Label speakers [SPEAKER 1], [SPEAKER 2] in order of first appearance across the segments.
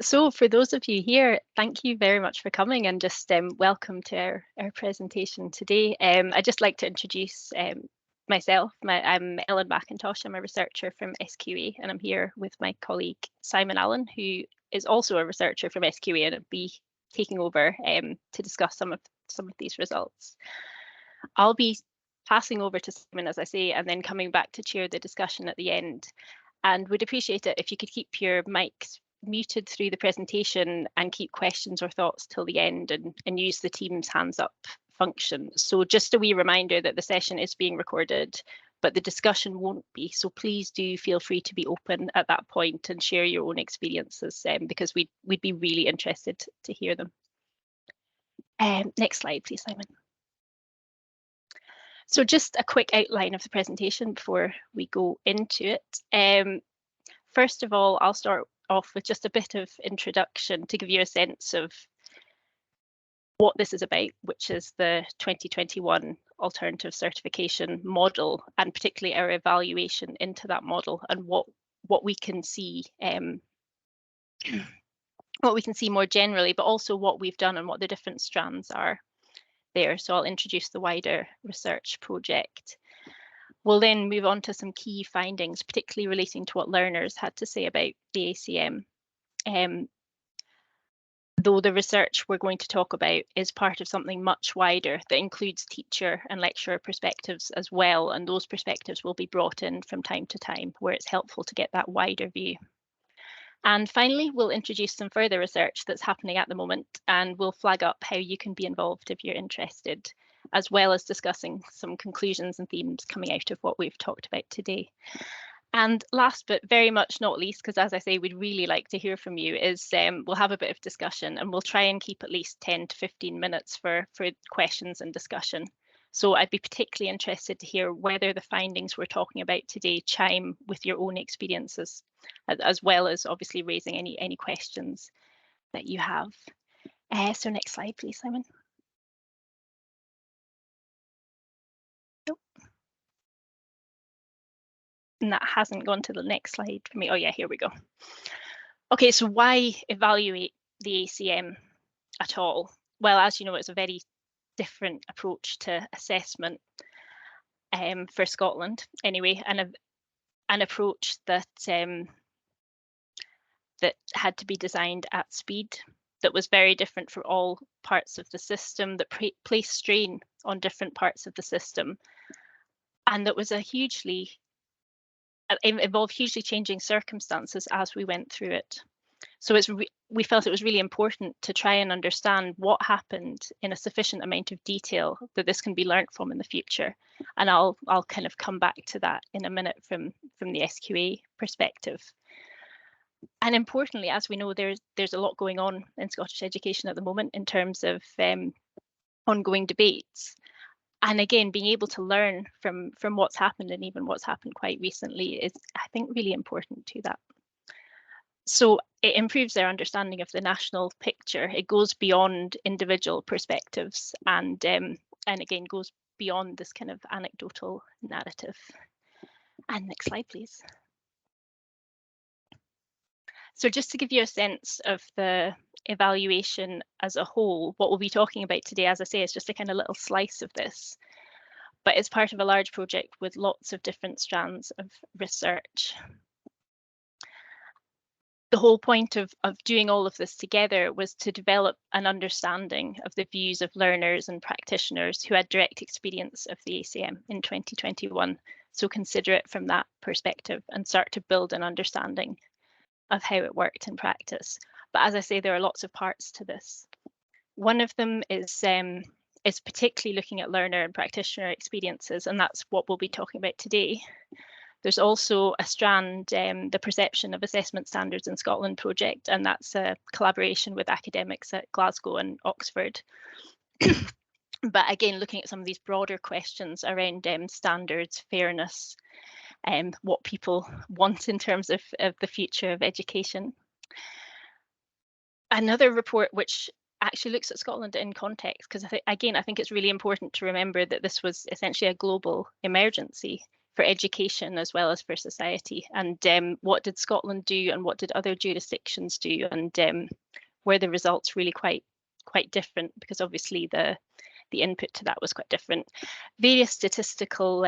[SPEAKER 1] So for those of you here, thank you very much for coming and just welcome to our presentation today. I'd just like to introduce myself. I'm Ellen McIntosh. I'm a researcher from SQA, and I'm here with my colleague Simon Allen, who is also a researcher from SQA, and I'll be taking over to discuss some of these results. I'll be passing over to Simon, as I say, and then coming back to chair the discussion at the end. And would appreciate it if you could keep your mics muted through the presentation and keep questions or thoughts till the end, and use the Teams hands up function. So just a wee reminder that the session is being recorded, but the discussion won't be. So please do feel free to be open at that point and share your own experiences, because we'd be really interested to hear them. Next slide, please, Simon. So just a quick outline of the presentation before we go into it. First of all, I'll start off with just a bit of introduction to give you a sense of what this is about, which is the 2021 alternative certification model, and particularly our evaluation into that model and what we can see, what we can see more generally, but also what we've done and what the different strands are there. So I'll introduce the wider research project. We'll then move on to some key findings, particularly relating to what learners had to say about the ACM. Though the research we're going to talk about is part of something much wider that includes teacher and lecturer perspectives as well, and those perspectives will be brought in from time to time where it's helpful to get that wider view. And finally, we'll introduce some further research that's happening at the moment, and we'll flag up how you can be involved if you're interested, as well as discussing some conclusions and themes coming out of what we've talked about today. And last but very much not least, because as I say, we'd really like to hear from you, is we'll have a bit of discussion, and we'll try and keep at least 10 to 15 minutes for questions and discussion. So I'd be particularly interested to hear whether the findings we're talking about today chime with your own experiences, as well as obviously raising any questions that you have. So next slide, please, Simon. Nope. And that hasn't gone to the next slide for me. Oh yeah, here we go. Okay, so why evaluate the ACM at all? Well, as you know, it's a very different approach to assessment for Scotland anyway, and an approach that that had to be designed at speed, that was very different for all parts of the system, that placed strain on different parts of the system, and that was involved hugely changing circumstances as we went through it. So we felt it was really important to try and understand what happened in a sufficient amount of detail that this can be learnt from in the future. And I'll kind of come back to that in a minute from the SQA perspective. And importantly, as we know, there's a lot going on in Scottish education at the moment in terms of ongoing debates. And again, being able to learn from what's happened, and even what's happened quite recently, is, I think, really important to that. So it improves their understanding of the national picture. It goes beyond individual perspectives, and again goes beyond this kind of anecdotal narrative. And next slide, please. So just to give you a sense of the evaluation as a whole, what we'll be talking about today, as I say, is just a kind of little slice of this, but it's part of a large project with lots of different strands of research. The whole point of doing all of this together was to develop an understanding of the views of learners and practitioners who had direct experience of the ACM in 2021. So consider it from that perspective and start to build an understanding of how it worked in practice. But as I say, there are lots of parts to this. One of them is particularly looking at learner and practitioner experiences, and that's what we'll be talking about today. There's also a strand, the Perception of Assessment Standards in Scotland project, and that's a collaboration with academics at Glasgow and Oxford. But again, looking at some of these broader questions around standards, fairness, what people want in terms of the future of education. Another report which actually looks at Scotland in context, because I think it's really important to remember that this was essentially a global emergency for education as well as for society. And what did Scotland do and what did other jurisdictions do? And were the results really quite different? Because obviously the input to that was quite different. Various statistical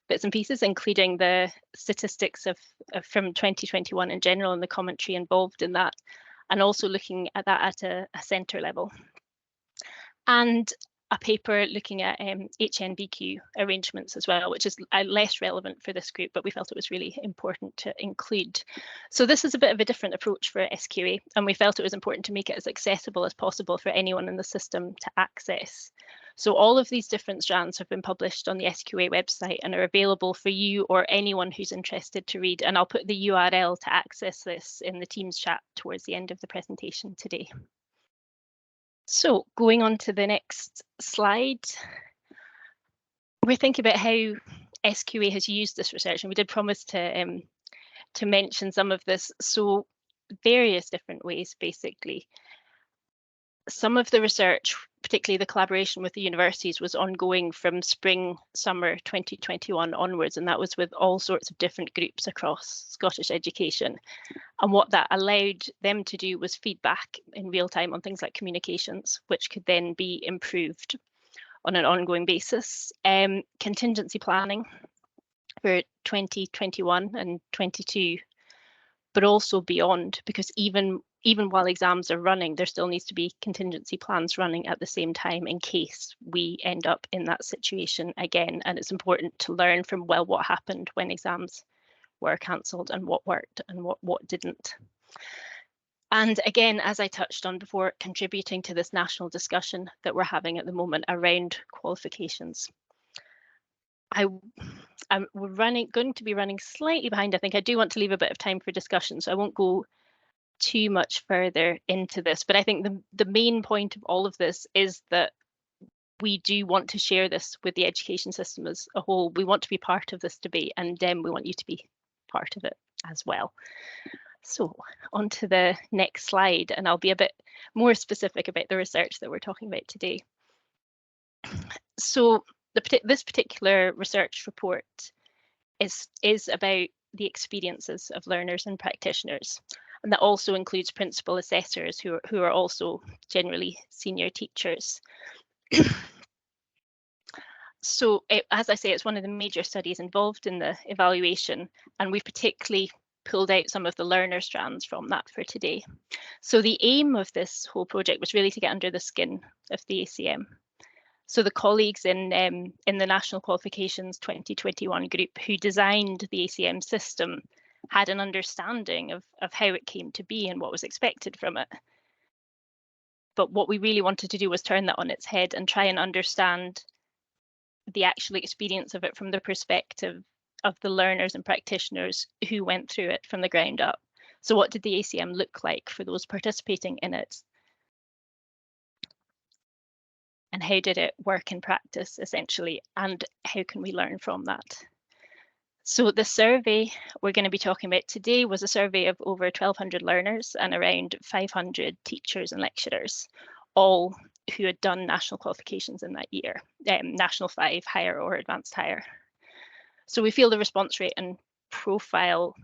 [SPEAKER 1] bits and pieces, including the statistics of from 2021 in general and the commentary involved in that, and also looking at that at a centre level. And a paper looking at HNVQ arrangements as well, which is less relevant for this group, but we felt it was really important to include. So this is a bit of a different approach for SQA, and we felt it was important to make it as accessible as possible for anyone in the system to access. So all of these different strands have been published on the SQA website and are available for you or anyone who's interested to read. And I'll put the URL to access this in the Teams chat towards the end of the presentation today. So going on to the next slide, we're thinking about how SQA has used this research, and we did promise to mention some of this. So various different ways, basically. Some of the research, particularly the collaboration with the universities, was ongoing from spring, summer 2021 onwards, and that was with all sorts of different groups across Scottish education. And what that allowed them to do was feedback in real time on things like communications, which could then be improved on an ongoing basis. Contingency planning for 2021 and 22, but also beyond, because even while exams are running, there still needs to be contingency plans running at the same time in case we end up in that situation again. And it's important to learn from, well, what happened when exams were cancelled and what worked and what didn't. And again, as I touched on before, contributing to this national discussion that we're having at the moment around qualifications. We're going to be running slightly behind. I think I do want to leave a bit of time for discussion, so I won't go too much further into this. But I think the main point of all of this is that we do want to share this with the education system as a whole. We want to be part of this debate, and we want you to be part of it as well. So on to the next slide, and I'll be a bit more specific about the research that we're talking about today. So this particular research report is about the experiences of learners and practitioners, and that also includes principal assessors who are also generally senior teachers. So as I say, it's one of the major studies involved in the evaluation, and we've particularly pulled out some of the learner strands from that for today. So the aim of this whole project was really to get under the skin of the ACM. So the colleagues in the National Qualifications 2021 group who designed the ACM system had an understanding of how it came to be and what was expected from it. But what we really wanted to do was turn that on its head and try and understand the actual experience of it from the perspective of the learners and practitioners who went through it from the ground up. So what did the ACM look like for those participating in it? And how did it work in practice, essentially? And how can we learn from that? So the survey we're going to be talking about today was a survey of over 1,200 learners and around 500 teachers and lecturers, all who had done national qualifications in that year, National 5, higher or advanced higher. So we feel the response rate and profile,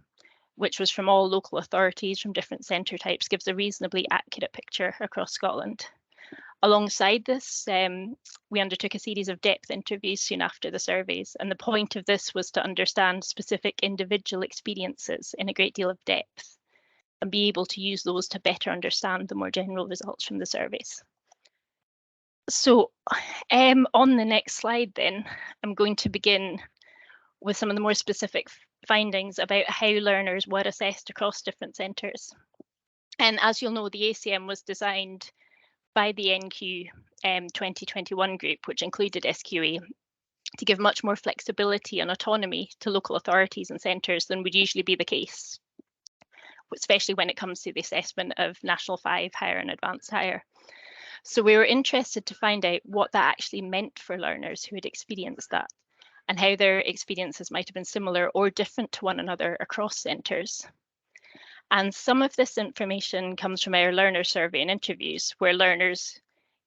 [SPEAKER 1] which was from all local authorities from different centre types, gives a reasonably accurate picture across Scotland. Alongside this, we undertook a series of depth interviews soon after the surveys, and the point of this was to understand specific individual experiences in a great deal of depth and be able to use those to better understand the more general results from the surveys. So on the next slide then, I'm going to begin with some of the more specific findings about how learners were assessed across different centres. And as you'll know, the ACM was designed by the NQ 2021 group, which included SQA, to give much more flexibility and autonomy to local authorities and centres than would usually be the case, especially when it comes to the assessment of National 5, higher and advanced higher. So we were interested to find out what that actually meant for learners who had experienced that, and how their experiences might have been similar or different to one another across centres. And some of this information comes from our learner survey and interviews, where learners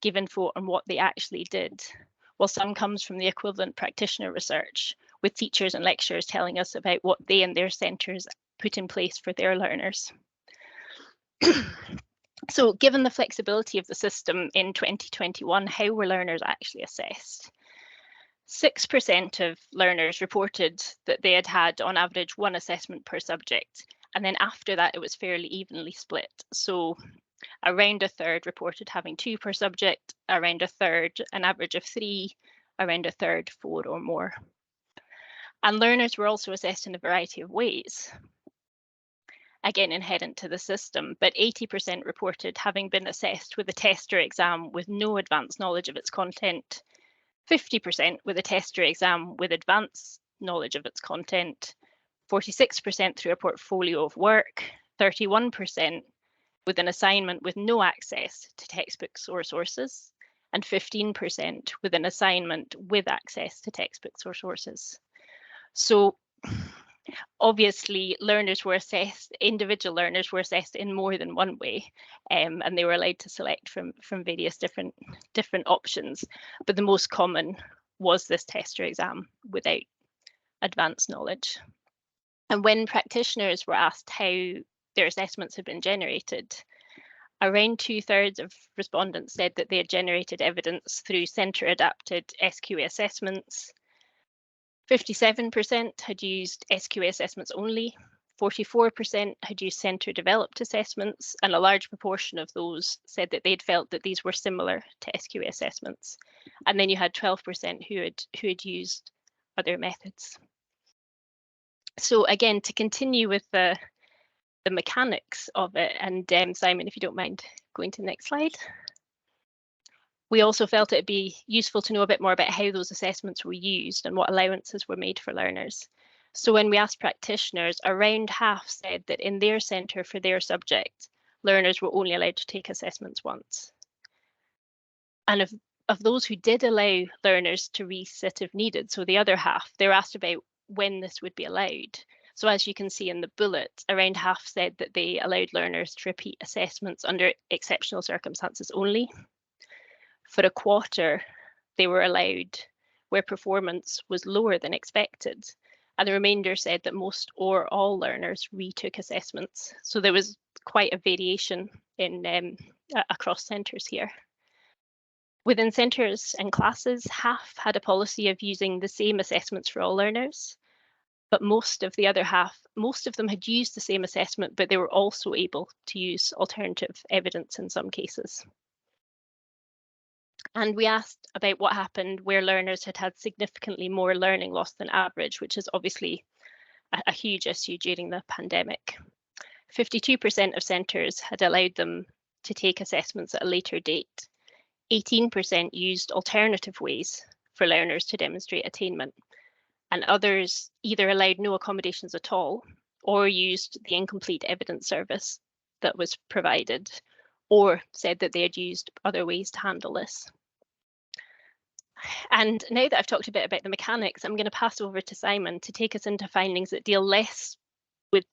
[SPEAKER 1] give info on what they actually did, while some comes from the equivalent practitioner research, with teachers and lecturers telling us about what they and their centres put in place for their learners. So given the flexibility of the system in 2021, how were learners actually assessed? 6% of learners reported that they had had on average one assessment per subject, and then after that it was fairly evenly split. So around a third reported having 2 per subject, around a third an average of 3, around a third 4 or more. And learners were also assessed in a variety of ways, again inherent to the system, but 80% reported having been assessed with a test or exam with no advanced knowledge of its content, 50% with a test or exam with advanced knowledge of its content, 46% through a portfolio of work, 31% with an assignment with no access to textbooks or sources, and 15% with an assignment with access to textbooks or sources. So obviously learners were assessed, individual learners were assessed in more than one way, and they were allowed to select from various different options, but the most common was this test or exam without advanced knowledge. And when practitioners were asked how their assessments had been generated, around 2/3 of respondents said that they had generated evidence through centre adapted SQA assessments. 57% had used SQA assessments only, 44% had used centre-developed assessments, and a large proportion of those said that they'd felt that these were similar to SQA assessments. And then you had 12% who had used other methods. So again, to continue with the mechanics of it, and Simon, if you don't mind going to the next slide. We also felt it'd be useful to know a bit more about how those assessments were used and what allowances were made for learners. So when we asked practitioners, around half said that in their centre for their subject, learners were only allowed to take assessments once. And of those who did allow learners to resit if needed, so the other half, they were asked about when this would be allowed. So as you can see in the bullet, around half said that they allowed learners to repeat assessments under exceptional circumstances only. For a quarter, they were allowed where performance was lower than expected. And the remainder said that most or all learners retook assessments. So there was quite a variation in across centres here. Within centres and classes, half had a policy of using the same assessments for all learners, but most of the other half, most of them had used the same assessment, but they were also able to use alternative evidence in some cases. And we asked about what happened where learners had had significantly more learning loss than average, which is obviously a huge issue during the pandemic. 52% of centres had allowed them to take assessments at a later date. 18% used alternative ways for learners to demonstrate attainment, and others either allowed no accommodations at all or used the incomplete evidence service that was provided, or said that they had used other ways to handle this. And now that I've talked a bit about the mechanics, I'm going to pass over to Simon to take us into findings that deal less with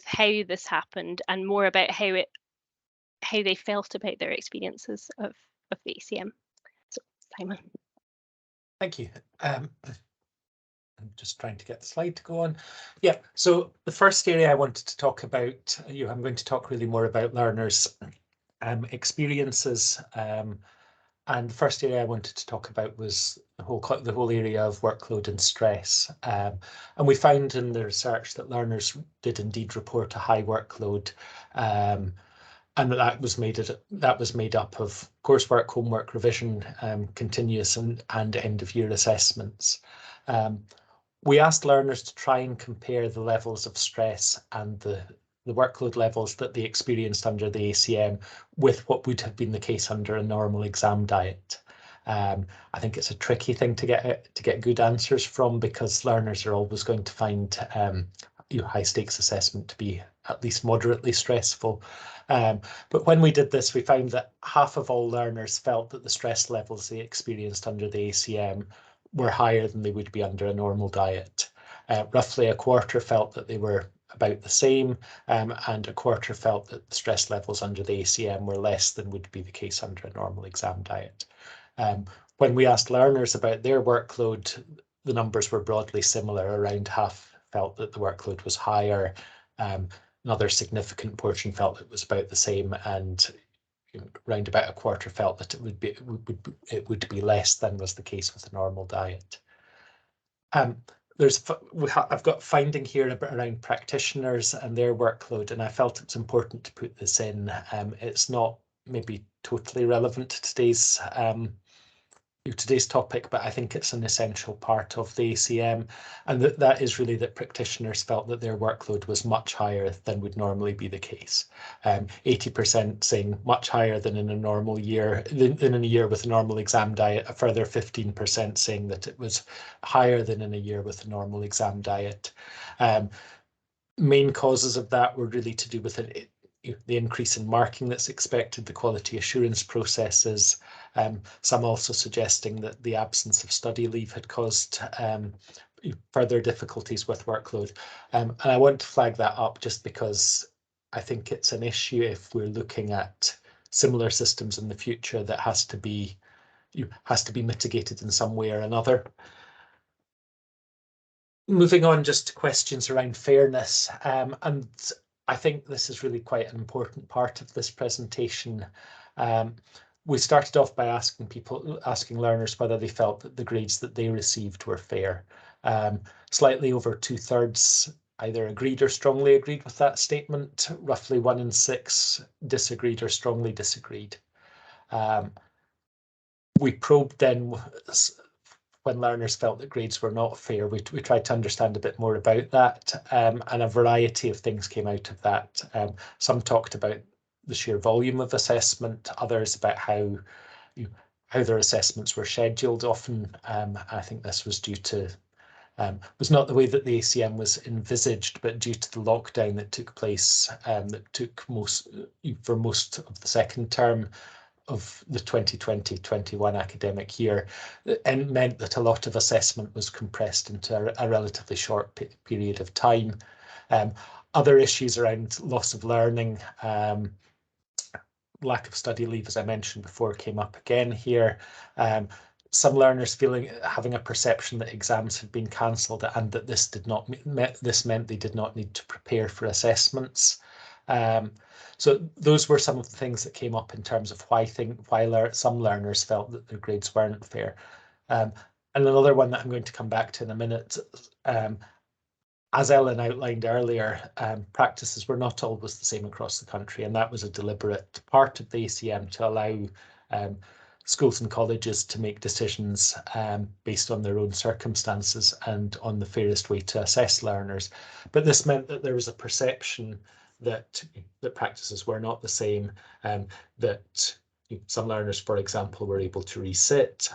[SPEAKER 1] how this happened and more about how they felt about their experiences of the ACM. So, Simon.
[SPEAKER 2] Thank you. I'm just trying to get the slide to go on. Yeah, so the first area I wanted to talk about, I'm going to talk really more about learners' experiences. And the first area I wanted to talk about was the whole area of workload and stress. And we found in the research that learners did indeed report a high workload, and that was made up of coursework, homework, revision, continuous and end of year assessments. We asked learners to try and compare the levels of stress and the workload levels that they experienced under the ACM with what would have been the case under a normal exam diet. I think it's a tricky thing to get good answers from, because learners are always going to find high stakes assessment to be at least moderately stressful. But when we did this, we found that half of all learners felt that the stress levels they experienced under the ACM were higher than they would be under a normal diet. Roughly a quarter felt that they were about the same, and a quarter felt that the stress levels under the ACM were less than would be the case under a normal exam diet. When we asked learners about their workload, the numbers were broadly similar. Around half felt that the workload was higher. Another significant portion felt it was about the same, and around about a quarter felt that it would be less than was the case with a normal diet. I've got finding here around practitioners and their workload, and I felt it's important to put this in. It's not maybe totally relevant to today's topic, but I think it's an essential part of the ACM, and that is really that practitioners felt that their workload was much higher than would normally be the case. 80% saying much higher than in a normal year, than in a year with a normal exam diet, a further 15% saying that it was higher than in a year with a normal exam diet. Main causes of that were really to do with the increase in marking that's expected, the quality assurance processes, some also suggesting that the absence of study leave had caused further difficulties with workload. And I want to flag that up just because I think it's an issue if we're looking at similar systems in the future that has to be mitigated in some way or another. Moving on just to questions around fairness, and I think this is really quite an important part of this presentation. We started off by asking learners whether they felt that the grades that they received were fair. Slightly over 2/3 either agreed or strongly agreed with that statement. Roughly 1 in 6 disagreed or strongly disagreed. We probed then when learners felt that grades were not fair. We tried to understand a bit more about that, and a variety of things came out of that. Some talked about the sheer volume of assessment, others about how their assessments were scheduled. Often, I think this was due to was not the way that the ACM was envisaged, but due to the lockdown that took place, that took for most of the second term of the 2020-21 academic year, and meant that a lot of assessment was compressed into a relatively short period of time. Other issues around loss of learning, lack of study leave, as I mentioned before, came up again here. Some learners having a perception that exams had been cancelled and that this meant they did not need to prepare for assessments. So those were some of the things that came up in terms of why some learners felt that their grades weren't fair. And another one that I'm going to come back to in a minute, as Ellen outlined earlier, practices were not always the same across the country, and that was a deliberate part of the ACM to allow schools and colleges to make decisions based on their own circumstances and on the fairest way to assess learners. But this meant that there was a perception that practices were not the same, that some learners, for example, were able to resit,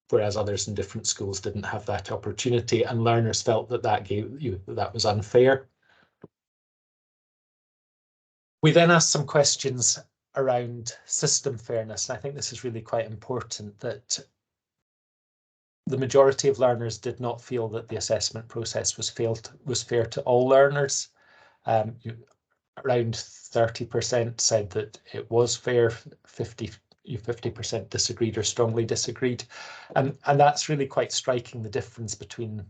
[SPEAKER 2] whereas others in different schools didn't have that opportunity, and learners felt that was unfair. We then asked some questions around system fairness, and I think this is really quite important, that the majority of learners did not feel that the assessment process was fair to all learners. Around 30% said that it was fair, 50% disagreed or strongly disagreed. And that's really quite striking, the difference between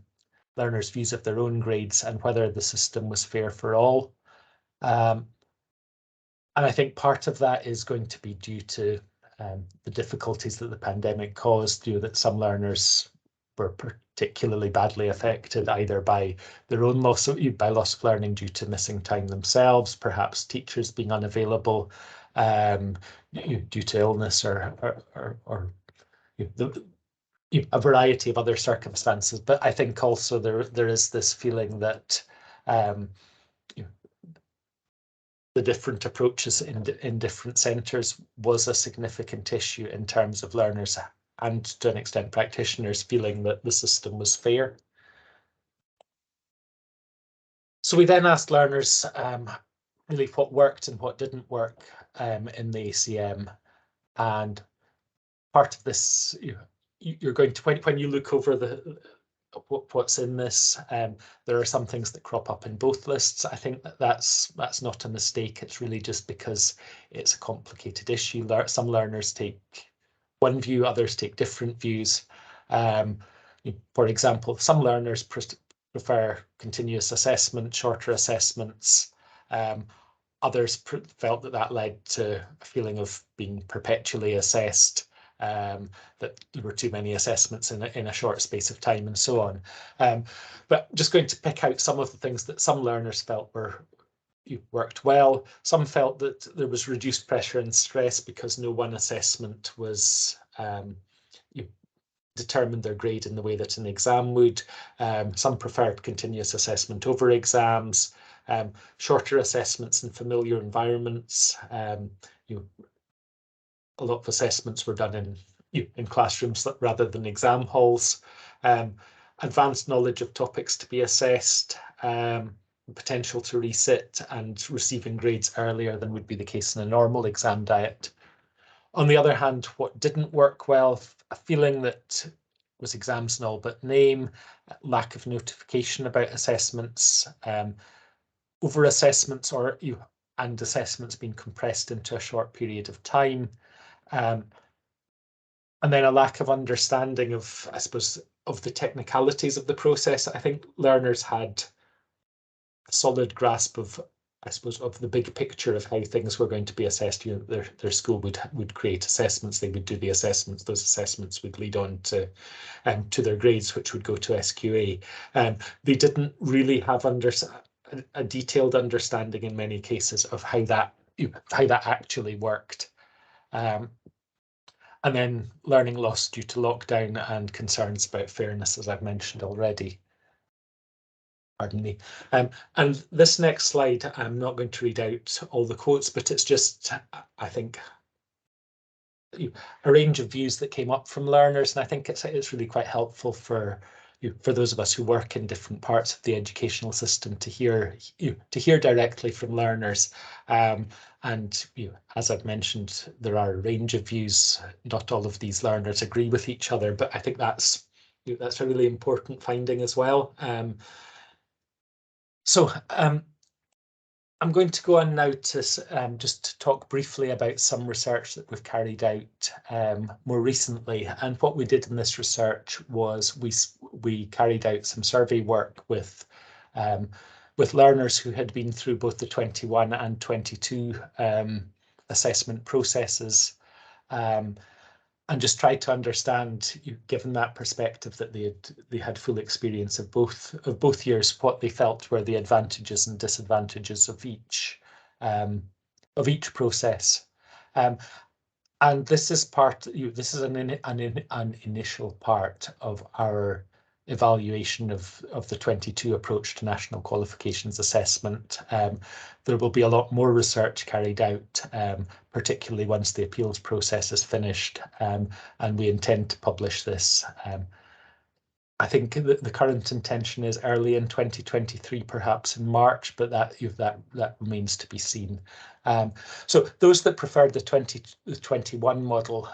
[SPEAKER 2] learners' views of their own grades and whether the system was fair for all. And I think part of that is going to be due to the difficulties that the pandemic caused, that some learners were particularly badly affected either by their own loss of learning due to missing time themselves, perhaps teachers being unavailable due to illness or a variety of other circumstances. But I think also there is this feeling that the different approaches in different centres was a significant issue in terms of learners and, to an extent, practitioners feeling that the system was fair. So we then asked learners really what worked and what didn't work in the ACM. And part of this, you're going to, when you look over what's in this, there are some things that crop up in both lists. I think that's not a mistake. It's really just because it's a complicated issue. Some learners take one view, others take different views. For example, some learners prefer continuous assessment, shorter assessments. Others felt that led to a feeling of being perpetually assessed, that there were too many assessments in a short space of time, and so on. But just going to pick out some of the things that some learners felt worked well. Some felt that there was reduced pressure and stress because no one assessment was determined their grade in the way that an exam would. Some preferred continuous assessment over exams. Shorter assessments in familiar environments. A lot of assessments were done in classrooms rather than exam halls. Advanced knowledge of topics to be assessed. Potential to resit and receiving grades earlier than would be the case in a normal exam diet. On the other hand, what didn't work well, a feeling that was exams in all but name, lack of notification about assessments, over assessments and assessments being compressed into a short period of time, and then a lack of understanding of, I suppose, of the technicalities of the process. I think learners had a solid grasp of, I suppose, of the big picture of how things were going to be assessed. Their school would create assessments, they would do the assessments, those assessments would lead on to their grades, which would go to SQA. They didn't really have a detailed understanding in many cases of how that actually worked. And then learning loss due to lockdown and concerns about fairness, as I've mentioned already. Pardon me. And this next slide, I'm not going to read out all the quotes, but it's just, I think, a range of views that came up from learners, and I think it's really quite helpful for those of us who work in different parts of the educational system to hear directly from learners. And as I've mentioned, there are a range of views. Not all of these learners agree with each other, but I think that's a really important finding as well. So I'm going to go on now to just talk briefly about some research that we've carried out more recently. And what we did in this research was we carried out some survey work with learners who had been through both the 21 and 22 assessment processes, and just tried to understand, given that perspective that they had full experience of both years, what they felt were the advantages and disadvantages of each process. And this is an initial part of our evaluation of the 22 approach to national qualifications assessment. There will be a lot more research carried out, particularly once the appeals process is finished, and we intend to publish this. I think the current intention is early in 2023, perhaps in March, but that remains to be seen. So those that preferred the 2021 model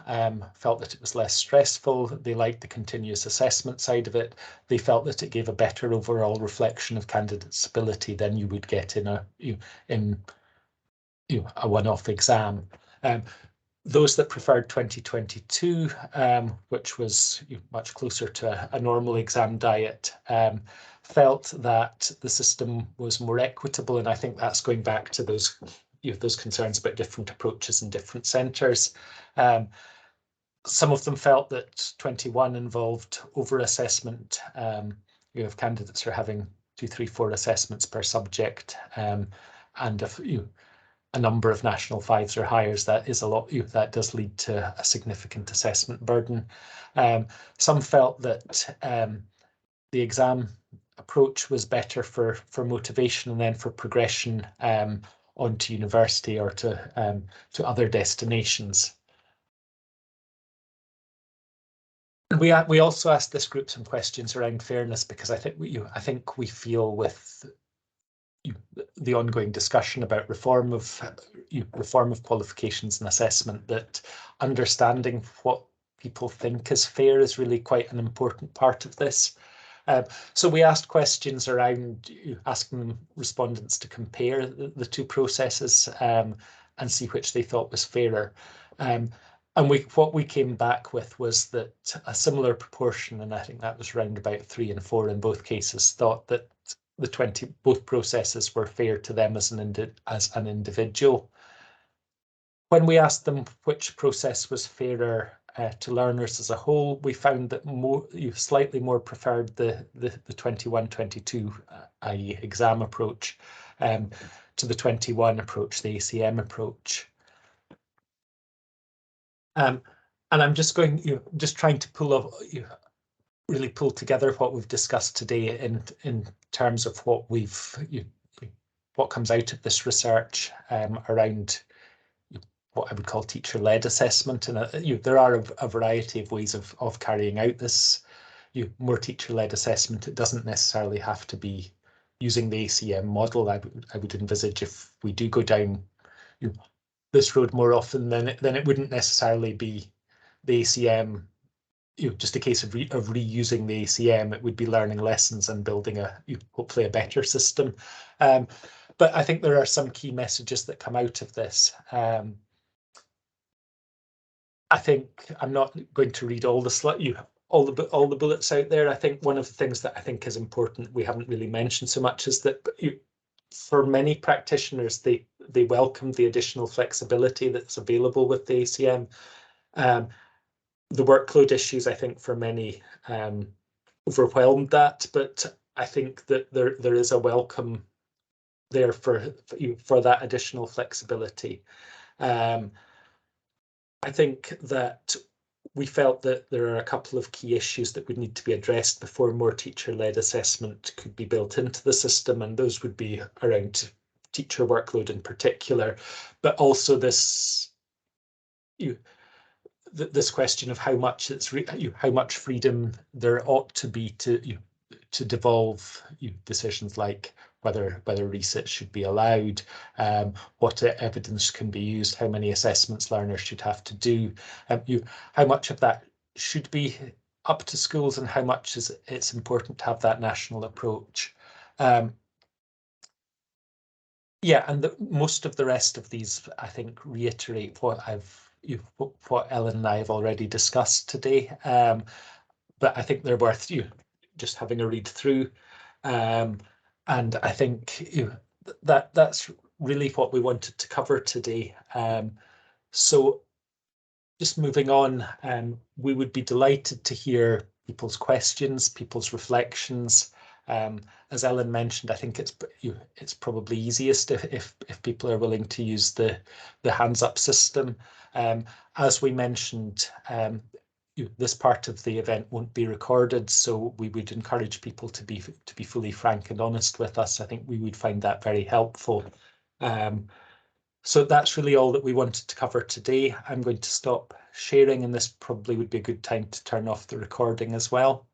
[SPEAKER 2] felt that it was less stressful. They liked the continuous assessment side of it. They felt that it gave a better overall reflection of candidates' ability than you would get in a one-off exam. Those that preferred 2022, which was much closer to a normal exam diet, felt that the system was more equitable, and I think that's going back to those concerns about different approaches in different centres. Some of them felt that 21 involved over-assessment. If candidates are having 2, 3, 4 assessments per subject, and a number of national fives or higher, that is a lot. That does lead to a significant assessment burden. Some felt that the exam approach was better for motivation and then for progression on to university or to other destinations. We also asked this group some questions around fairness, because I think we feel with the ongoing discussion about reform of qualifications and assessment that understanding what people think is fair is really quite an important part of this. So we asked questions around asking respondents to compare the two processes and see which they thought was fairer. And what we came back with was that a similar proportion, and I think that was around about 3 and 4 in both cases, thought that both processes were fair to them as an individual. When we asked them which process was fairer to learners as a whole, we found that slightly more preferred the 21-22, i.e. exam approach, to the 21 approach, the ACM approach. And I'm just trying to really pull together what we've discussed today in terms of what comes out of this research around what I would call teacher-led assessment. And there are a variety of ways of carrying out this more teacher-led assessment. It doesn't necessarily have to be using the ACM model. I would envisage if we do go down this road more often, then it wouldn't necessarily be the ACM, just a case of reusing the ACM. It would be learning lessons and building hopefully a better system. But I think there are some key messages that come out of this. I think I'm not going to read all the bullets out there. I think one of the things that I think is important we haven't really mentioned so much is that for many practitioners, they welcome the additional flexibility that's available with the ACM. The workload issues, I think, for many overwhelmed that, but I think that there is a welcome there for that additional flexibility. I think that we felt that there are a couple of key issues that would need to be addressed before more teacher-led assessment could be built into the system, and those would be around teacher workload in particular, but also this question of how much freedom there ought to be to devolve decisions like whether research should be allowed, what evidence can be used, how many assessments learners should have to do, how much of that should be up to schools and how much it's important to have that national approach. Yeah, and most of the rest of these, I think, reiterate what Ellen and I have already discussed today. But I think they're worth just having a read through. And I think that's really what we wanted to cover today. So just moving on, we would be delighted to hear people's questions, people's reflections. As Ellen mentioned, I think it's probably easiest if people are willing to use the hands up system. As we mentioned, this part of the event won't be recorded, so we would encourage people to be fully frank and honest with us. I think we would find that very helpful. So that's really all that we wanted to cover today. I'm going to stop sharing, and this probably would be a good time to turn off the recording as well.